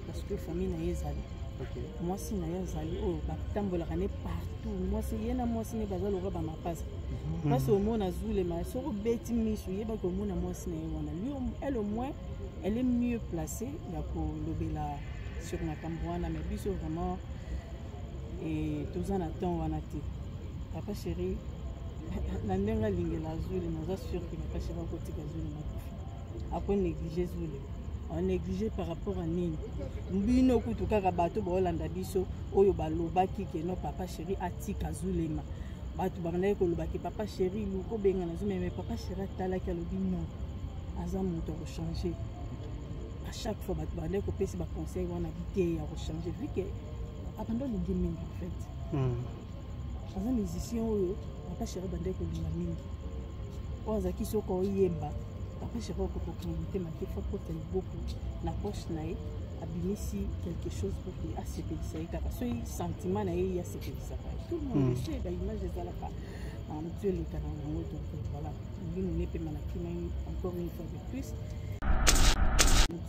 parce que famille na yezali moi si na yezali oh batambola kané partout moi si yena moi si ne bazalo roba mapasa parce au mona zule ma soko beti misu yeba ko mona moi si na yona lui elle au moins elle est mieux placée ya ko lobela sur na kambwana mais biso vraiment et tous en attend wana te papa chéri na ndenga lingela zule na za sûr que papa chéri ko tika zule na après négliger zule on négligé par rapport à Nini. Mbino kutuka bato bolanda biso oyo balobaki ke no papa chéri atika zulema. Bato bangana ko lobaki papa chéri luko benga na zume mais papa chéri atala ki alobi non. Aza moto ko changer. À chaque fois bato bangana ko pesi ba conseil wana bité ya ko changer vu que abandonne les gaming en fait. Aza musicien oyo papa chéri bangana ko linga mingi. Oza ki soko yemba. Après, je vois que pour communiquer, il faut porter beaucoup la poche naïe, abimisi quelque chose pour que ACP ça y parce que sentiment naïe ACP ça tout le monde sait l'image de la part en Dieu les canaux donc voilà nous n'est pas mal encore une fois de plus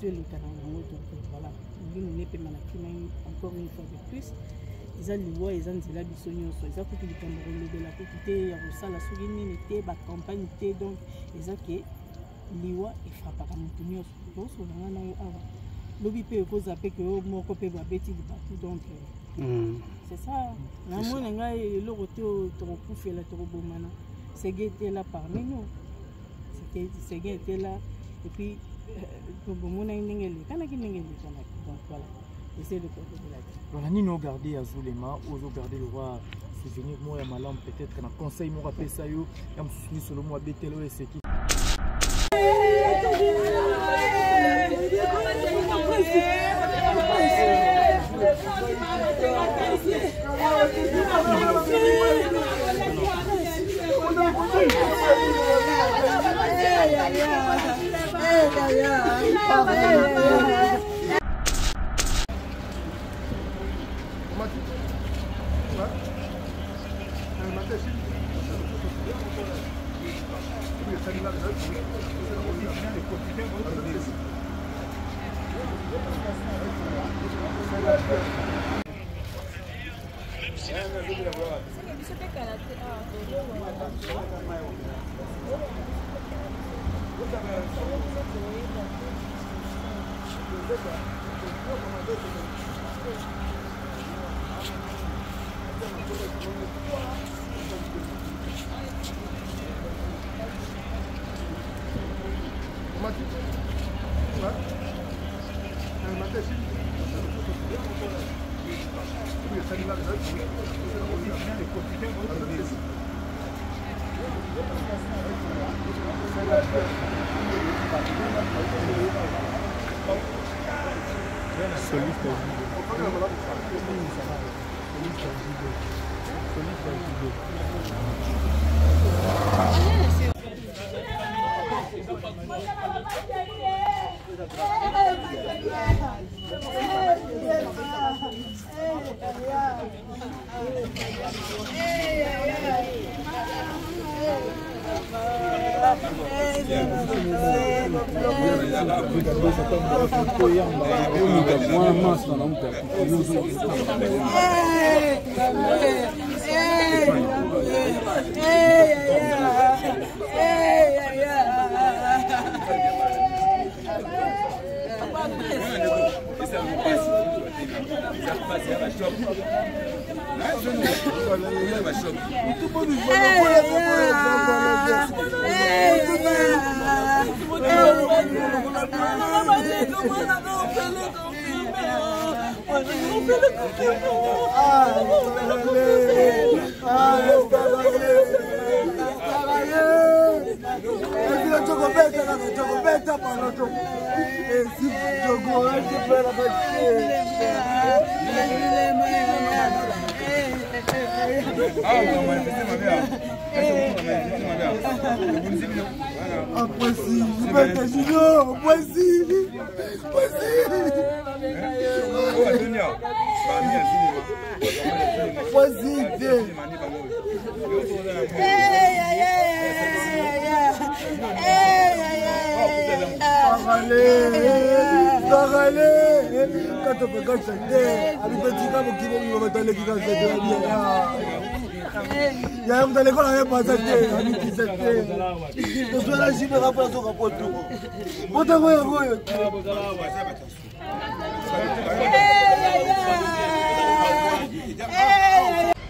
Dieu les canaux donc voilà nous n'est pas mal encore une fois de plus ils ont les voix ils ont la bisogno so ils ont que les camerounais de la côté à ça la souvenir était ba campagne était donc ils ont que liwa et frappe à montignos donc on a na ava lobi pe ko zape que moko pe ba beti di partout donc c'est ça na mona ngai le côté to kufe la to bomana c'est était là parmi nous c'est était là et puis to bomona ngengeli kana kinengeli kana donc voilà essayer de côté de la voilà ni nous garder à Zulema ozo garder le roi souvenir moi ya malam peut-être na conseil mo rappeler ça yo ya msuni solo mo betelo et c'est qui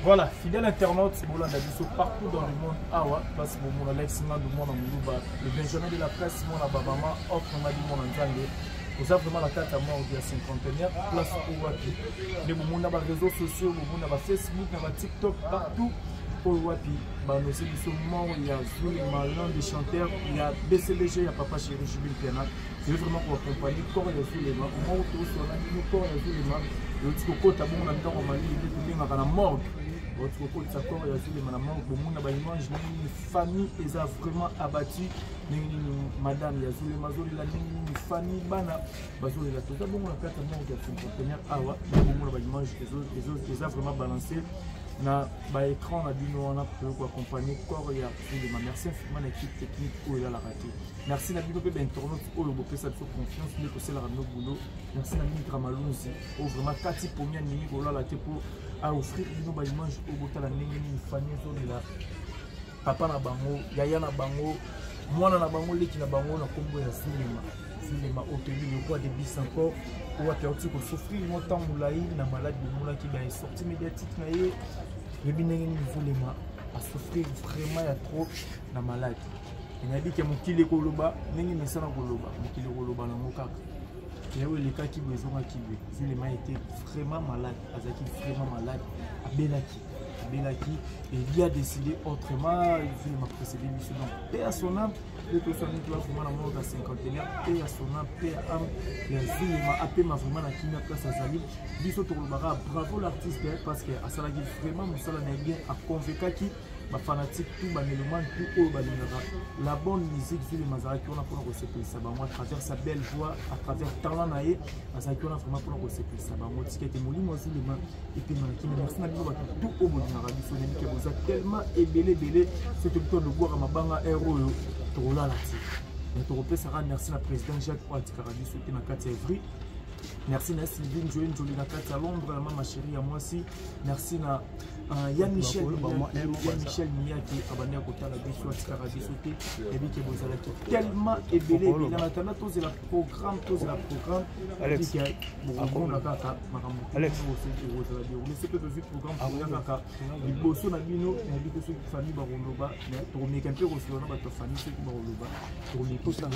Voilà, fidèle internaute, c'est Bolanda Bisso partout dans le monde. Awa, place pour mon Alex Mandou, mon Amoulouba, le Benjamin de la presse, mon Ababama, offre Madi, mon Anzangue. Vous avez vraiment la carte à mort de la cinquantenaire, place au Wapi. Les moments dans les réseaux sociaux, les moments dans Facebook, dans TikTok, partout. Au Wapi, nous sommes il y a Zulema, l'un des chanteurs, il y a BCBG, il y a Papa Chéri, Jubil Piana. Je veux vraiment pour accompagner le corps de Zulema. Au moment où tu as le corps de Zulema, le petit coco, tu as bon, on a mis dans le Mali, il est dans la morgue. Votre côté de corps et aussi les manamans, le monde a une famille est vraiment abattue. Madame Yazou, les mazos, la famille Bana, Bazou, la tout bon, la carte mort qui a fait contenir Awa, le monde a les autres vraiment balancé. Na écran, on a dit nous on a pu accompagner corps et les merci infiniment l'équipe technique où il a la raté. Merci Nabi Bopé d'internaute où le Bopé ça te fait confiance, mais que c'est la ramener au boulot. Merci Nabi Gramalonzi, où vraiment Kati Pomia Nini Gola la Tepo à offrir nos balimanges au Bota la Nini Fanny Zola. Papa na bango, Yaya na bango, moi na bango, Leki na bango, na Combo ya cinéma. Cinéma obtenu le roi des bis encore. Ou à perdu pour souffrir longtemps moulaï, na malade de moula qui est sorti médiatique naïe. Le binengi voulema à souffrir vraiment ya trop na malade. Il a dit que mon kilo koloba, nengi mesana koloba, mon kilo koloba na mokaka. Et où les cas qui besoin qui Zulema était vraiment malade, Azaki vraiment malade, à Belaki, et il a décidé autrement, Zulema précédé lui selon paix à son âme, le personnel qui va vraiment la mort à cinquantenaire, paix à son âme, paix à âme, et Zulema a paix ma vraiment la kina place à Zali, Biso Torobara, bravo l'artiste parce que à Salagi vraiment Moussala Nagien a convaincu qui ma fanatique tout banéloman tout haut balinera la bonne musique sur les Mazaraki on a pour nous recevoir ça à travers sa belle voix à travers talent naé Mazaraki on a vraiment pour nous recevoir ça moi ticket et molimo sur les mains et puis merci na biso tout haut balinera biso nemi que vous êtes tellement belé c'est tout le temps de boire à mabanga héros to la lati mais to repère ça merci la président Jacques Ouattara biso te na 4 avril. Merci à Sylvine Joël Jolie à Londres, ma chérie à moi aussi. Merci à Yann Michel Mia qui est abonné à côté de la Bissou, et puis qui vous avez tellement ébélé. Il a maintenant tous la programme, Alex, Alex, c'est que le programme pour il bosse na bino, il dit que ceux qui famille Baroloba, tourner quelqu'un reçoit notre famille ceux qui Baroloba, tourner tout ça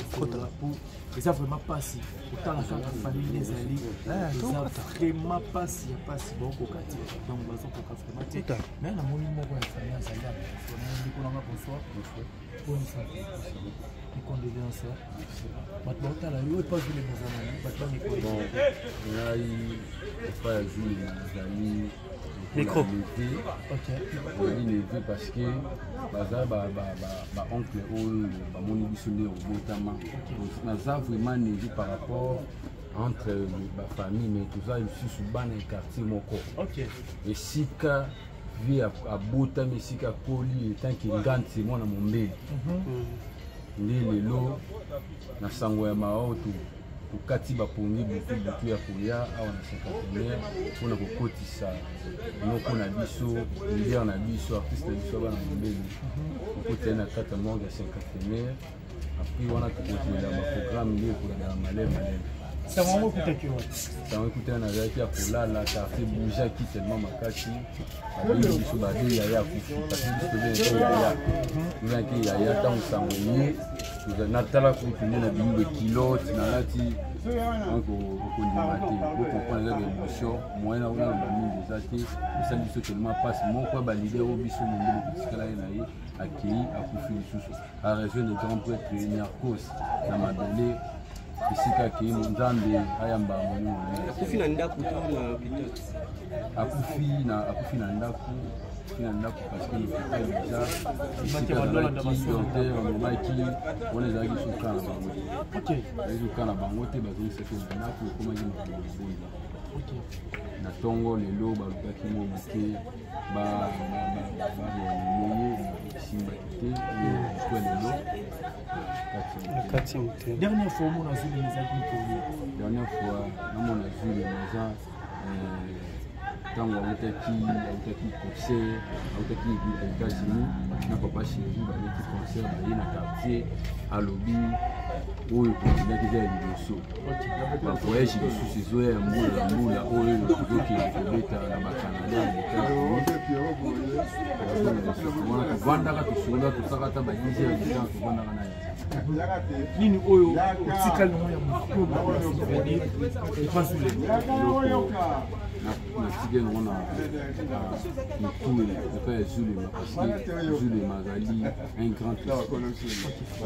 pour et ça vraiment pas si autant la famille les alliés, ça vraiment pas si bon kokati donc bazo kokati vraiment mais na moni moko ya famille azali on dit qu'on a bonsoir bonne santé les condoléances maintenant tu as eu pas vu les bons amis maintenant les bon il faut ajouter les amis micro ok levé parce que baza ba oncle ou ba moni biso nde obotama naza vraiment névi par rapport entre la famille, mais tout ça, je suis dans un quartier moko. Ok. Et si ka vie à Bota, mais si ka Koli, tant qu'il gagne, c'est moi dans mon mail. Les lots, na sangwa mao tout kati ba pongi butu ya koya awa na cinquantenaire pour na kokotisa noko na biso leader na biso artiste na biso ba na mbeli kokotena na kata monga cinquantenaire après on a tout le programme lié pour la malem. Ça va écouter que ça va écouter un avec ya pour la quartier bouger qui tellement makati abi biso ba de ya kufu parce que biso de ya ya ya tant sangoni natala kutunde na bimbe kilote na lati donc okondima te okomprendre eza émotion moyen na ona na bamingi eza te esali biso tellement mpasi moko ya balide oyo biso mondele kotikala ye na ye akei akufi lisusu arejoint de grand prêtre Niarchos na mabele esika akei nzambe ayamba molimo akufi na ndako to na hôpital akufi na ndako parce que l'hôpital déjà esika azalaki docteur amemaki wana ezalaki soka na bango te ezoka na bango te bazongisaki na ndako ekomaki mabonza na ntongo lelo balukaki mo moke bamoye esimbaki te to lelo dernière fois omona zuli ezalaki mpoli dernière fois namona zuli naza ntango autaki concert autaki États-Unis na papa chéri baleki concert baye na quartier alobi oyo kontinaki eza ya liboso bavoyage lisusu ezoya ya mbula oyo tozokende kobeta na bacanada na États-Unis tovandaka tosola tosaka ata ba 10 heures de temps tovandaka na ye nini oyo otikali ngo ya mokoba souvenir epasule natike yango na mitule epa ya zulema parce que zulema azali un grand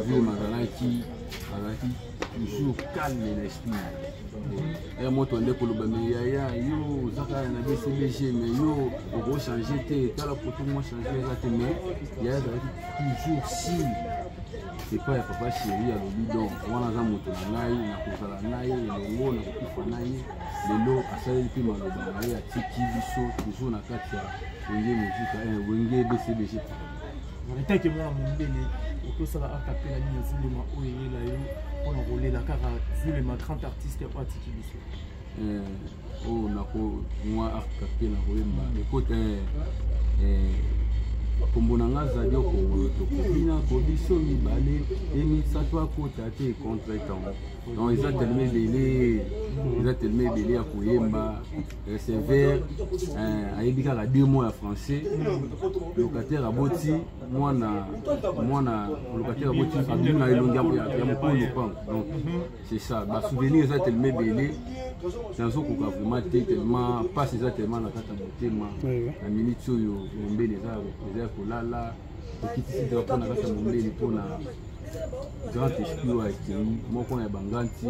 zulema azalaki toujours calme na esprit ya moto ande koloba me yaya yo ozaka na bcbg mais yo okochange te tala poto mo change eza te mais yaya azalaki toujours sile epa ya papa chéri alobi donc wana aza moto na ngai nakozala na ye elongo nakokufa na ye lelo asaleli mpe maloba na ye atiki biso toujours na kati ya wenge muzika wenge bcbg etake mwana mondele okosala acapela nini zulema oyo eyela yo mpona kolela kaka zulema grand artiste oyo atiki biso oyo nakomwa acapela koyemba ekota kombo na nga azali okongolo tokobina kobiso mibale emisato akota te contre temps donc eza tellement ebele ya koyemba recever ayebi kaka 2 mots ya français locataire aboti mwana locataire aboti abimi na elongi ya mokolo lopango donc c'est ça basouvenir eza tellement ebele nazokoka vraiment te tellement passe eza tellement na kati ya motema na minute oyo mombele eza ya kolala tokitisi drapo na kati ya mombele mpona grand esprit oyo akei moko na ya banganti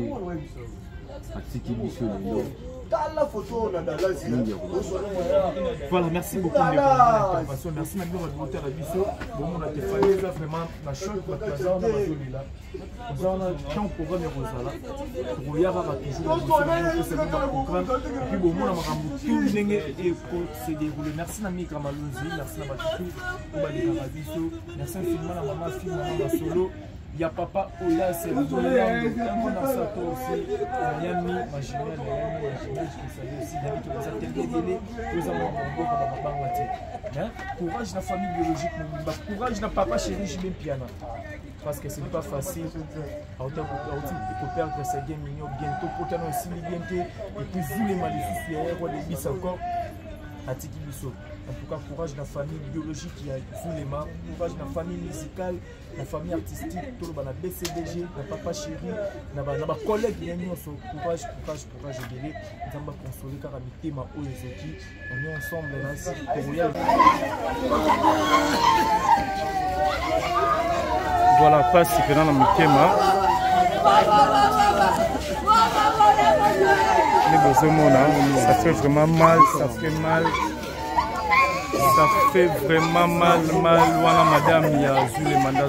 atiki biso lelo. Voilà, merci beaucoup de l'intervention. Merci même de votre à Bisso. Bon, on a été fallu vraiment la chose, la plaza, on a joué là. Nous avons un programme de Rosala. Pour y avoir toujours un programme. Et puis, bon, on a tout et c'est déroulé. Merci à Mika Malonzi, merci à Matikou, au Bali Bisso. Merci infiniment à Maman Fille, Maman Solo. Il y a papa Ola, c'est le Sato aussi, Yami, ma jumelle, je savais aussi, David, qui nous a tellement aidé, nous avons courage la famille biologique, courage la papa chéri, je piano. Parce que ce n'est pas facile, pour perdre ses gains mignons bientôt, pour qu'il y ait aussi bientôt, et puis vous les malicieux, il y a des bis encore. En tout cas, courage de la famille biologique qui a Zulema, courage de la famille musicale, la famille artistique, tout le BCDG, le papa chéri, nos collègues, courage, et bien, nous allons consoler car on est ensemble là, pour rien. Voilà, passe dans le Mikema. Ça fait vraiment mal, ça fait mal. Ça fait vraiment mal, voilà madame, il y a Zulema là.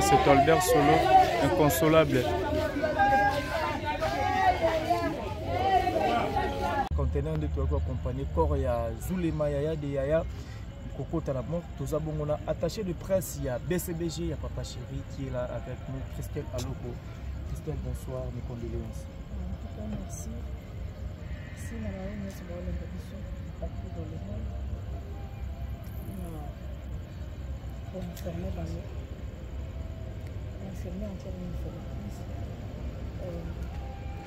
C'est Albert Solo, inconsolable. Contenant de toi accompagné corps ya Zulema Yaya de Yaya Coco Tanabon, tous abonnés attaché de presse, il y a BCBG, il y a Papa Chéri qui est là avec nous, Christelle Aloko. Christelle, bonsoir, mes condoléances. En tout cas, merci. Si nous avons une émission partout dans le monde, on ferme dans le enseigner encore une fois de plus.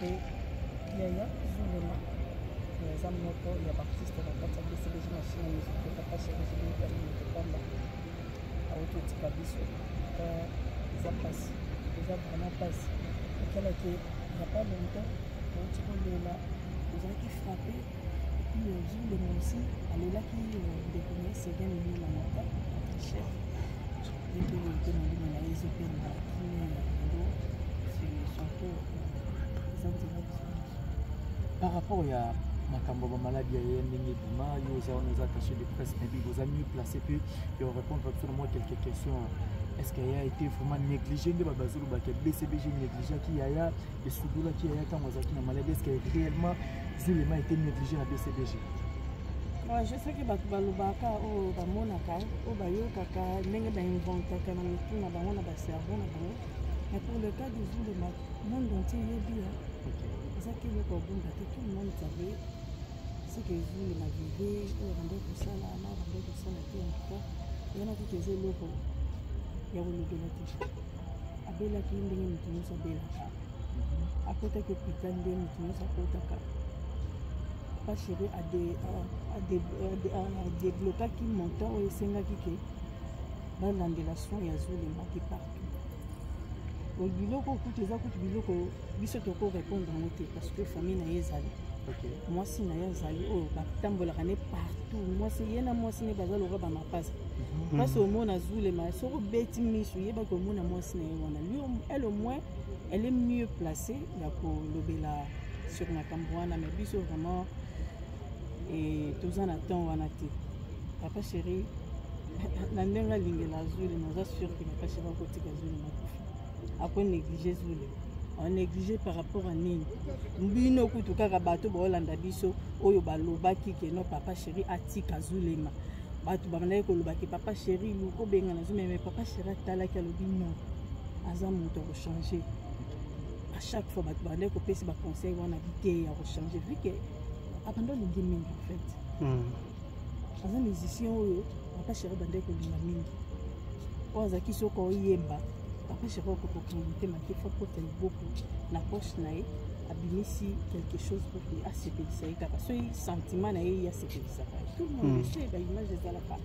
Et Yaya Zulema, les amis, il y a Baptiste, la carte de BCBG machine, il y a Papa Chéri, il y a Pamba, à Autoticabiso, ils ont passé, ils ont vraiment passé. Il n'y a pas longtemps, on est là, ils ont été frappés, et puis Zulema aussi, elle est là qui découvrait ses gains de la matin, chef. Par rapport à ma maladie, il y a des attachés de presse, mais vous avez mieux placé, puis il répondre à quelques questions. Est-ce qu'il a été vraiment négligé de Babazulu, BCBG négligé, qui a des Soudoula qui a été en maladie, est-ce que réellement Zulema a été négligé à BCBG? Je sais que balubaka o bamonaka o bayokaka ndenge bainventaka na mituna bango na bacerveau na bango, mais pour le cas de Zulema, le monde entier yebi eza keloko obunda te, tout le monde savait ce que Zulema vivait, oyo bandaki kosala na bandaki kosala te. En tout cas yana kuki eza eloko ya kolobela te, abelaki ndenge moto nyonso abelaka, akotaki opita nde moto nyonso akotaka. Papa Chéri a débloqué qui montant au Sengaki dans l'andélation et Zulema qui partout. Au biloko coûte ça coûte biloko biso toko répondre en été parce que famille na yezali. Moi si na yezali oh batambola kané partout. Moi si yena moi si ne bazalo roba ma passe. Parce au mona Zulema soko beti misu yeba ko mona moi si na yona. Lui elle au moins elle est mieux placée ya ko lobela sur na Cambouana mais biso vraiment et tous en attendant on a été. Papa Chéri, la ndenge lingela Zulema, je suis sûr que Papa Chéri va côté Zulema. Après négliger Zulema, on négligé par rapport à Nini. Mbino kutu kaka bato ba Holanda biso oyo balobaki ke no Papa Chéri atika Zulema. Bato banaye ko lobaki Papa Chéri luko benga na Zulema, mais Papa Chéri atalaki alobi non. Aza moto ko changer. À chaque fois bato banaye ko pesi ba conseil wana bité ya ko changer vu que abandonne les gaming en fait. As un musicien, Papa Chéri bandé ko lima mingi. Oza ki soko yemba, papa chéri okokokomite make fa kota liboko na poche na ye abimisi quelque chose pour que asepelisa ye kaka soki sentiment na ye asepelisaka tout le monde sait baimage ezalaka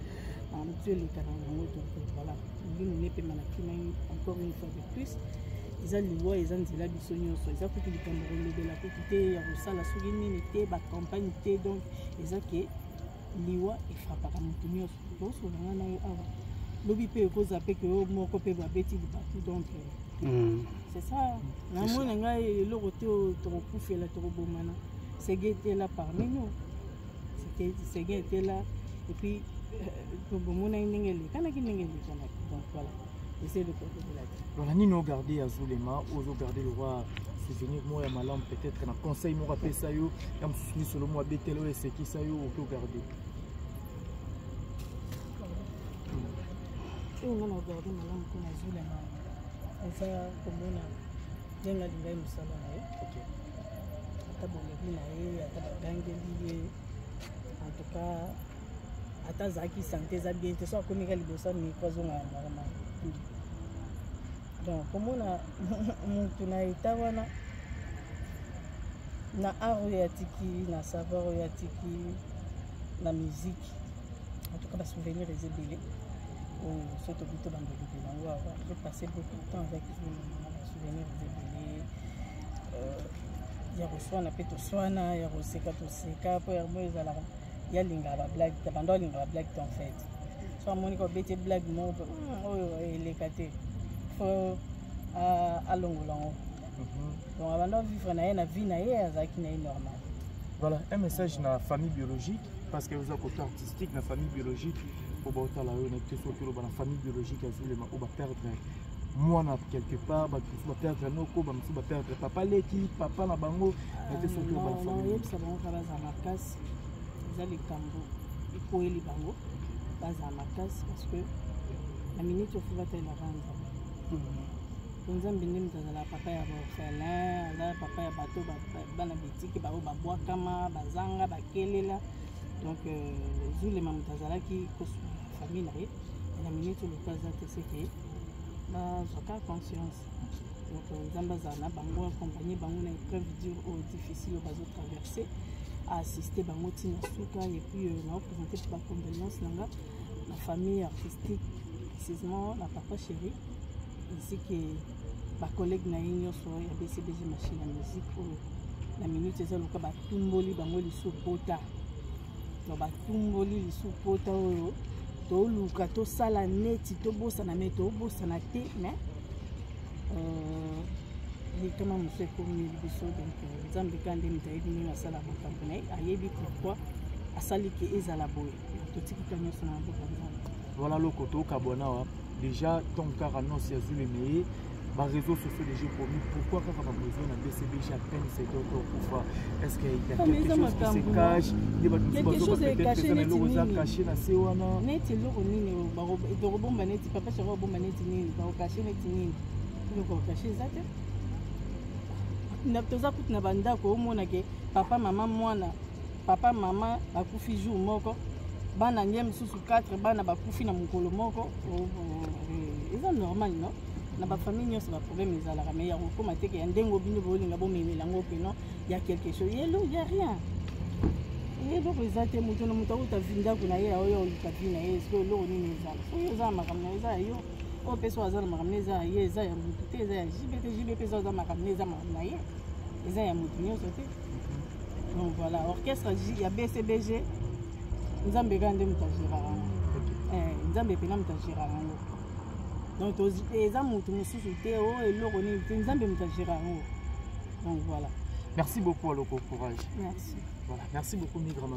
motu eleka na yango donc voilà mbino nepema na kima encore une fois de plus eza liwa eza nzela biso nyonso eza kutu likambo kolobela kutu te ya kosala soki nini te bacampagne te donc eza ke liwa efrapaka motu nyonso tosolanga na yo awa lobi mpe ekoza mpe ke yo moko mpe babeti libaku donc c'est ça namona ngai eloko te tokokufela tokobomana sege etela parmi nous sege etela et puis tobomonaki ndenge elekanaki ndenge elekanaki donc voilà essaie de la voilà nini ogarde azulema ozogarde le roi souvenir moko ya malamu peut-être na conseil moko apesa yo ya mosusu lisolo mo abetela oyo esekisa yo oke ogarde oyo nga na ogarde malamu mpo na zulema eza komona ndenge alingai mosala na ye ata bolebi na ye ata bagangeli ye en tout cas ata azalaki sante eza bien te so akomika liboso miko azonga normal donc komona motu na eta wana na art oyo atiki na savoir oyo atiki na musique en tout cas basouvenir eza ebele oyo so tobi to bandolobela yango awa je passé beaucoup de temps avec basouvenir eza ebele ya koswana mpe toswana ya koseka toseka mpo yango ezalaka yalingaka bablague te bando alingaka bablague te en fait so amoni kobeti blague moko oyo eleka te fo alongola yango donc abando avivre na ye na vie na ye azalaki na ye normal. Voilà un message na famille biologique parce que vous avez côté artistique na famille biologique pour baotala yo na teso kilo na famille biologique azulema o ba perdre moi na quelque part ba tout ba perdre noko ba msu ba perdre papa leki papa na bango na teso kilo ba famille yebisa bango kala za makasi eza likambo ekoyeli bango baza makasi parce que la minute ofu batelaka nzambe nzambe nde moto azala papa ya baorphelin aza papa ya bato bana bitiki bao babwakama bazanga bakelela donc zulema moto azalaki kosuka famille na ye la minute oloko aza te seke bazwaka conscience donc nzambe azala na bango accompagne bango na épreuve dure oyo difficile oyo bazotraverse assister bango ntina suka et puis naoprésente mpe bacondoléance nanga na famille artistique précisément na papa chéri ainsi que bacollègue na ye nyonso ya BCBG machine ya musique oyo na minute eza loka batumboli bango lisupota to batumboli lisupota oyo toluka tosala neti tobosana me tobosana te mais likama mosu ekomi biso donc nzambe ka nde moto ayebi ndenge asala makambo na ye ayebi pourquoi asali ke ezala boye totikika nyonso na mboka nzambe. Voilà le koto kabona déjà ton car annonce ya zuleme ba réseaux sociaux déjà promis pourquoi quand on a besoin d'un BCBG à peine c'est d'autres pour est-ce qu'il y a quelque chose qui se cache il y a quelque chose est caché net nini caché na sewana net loko nini ba robomba net papa chéri robomba net nini ba caché net nini loko caché zate na toza kutu na bandako omona ke papa mama bakufi jour moko bana nye misusu 4 bana bakufi na mokolo moko eza normal non na bafamille nyonso baproblème ezalaka mais ya kokoma teke ya ndenge obino bolinga bomemela yango mpe non ya quelque chose yelo ya rien eloko eza te moto na moto akuta vindako na ye oyo oluka vi na ye eske eloko nini ezala soki eza makambo na eza ya yo oyo mpe so aza na makambo eza ya ye eza ya motu te eza ya jibe te jibe mpe eza makambo eza makambo na ye eza ya motu nyonso te donc voilà orchestre ya BCBG nzambe ka nde moto agéraka yango nzambe mpena moto agéraka yango donc eza motu mosusu te oyo eloko nini te nzambe moto agéraka yango donc voilà. Merci beaucoup Aloko, courage. Merci. Voilà, merci beaucoup Migrama.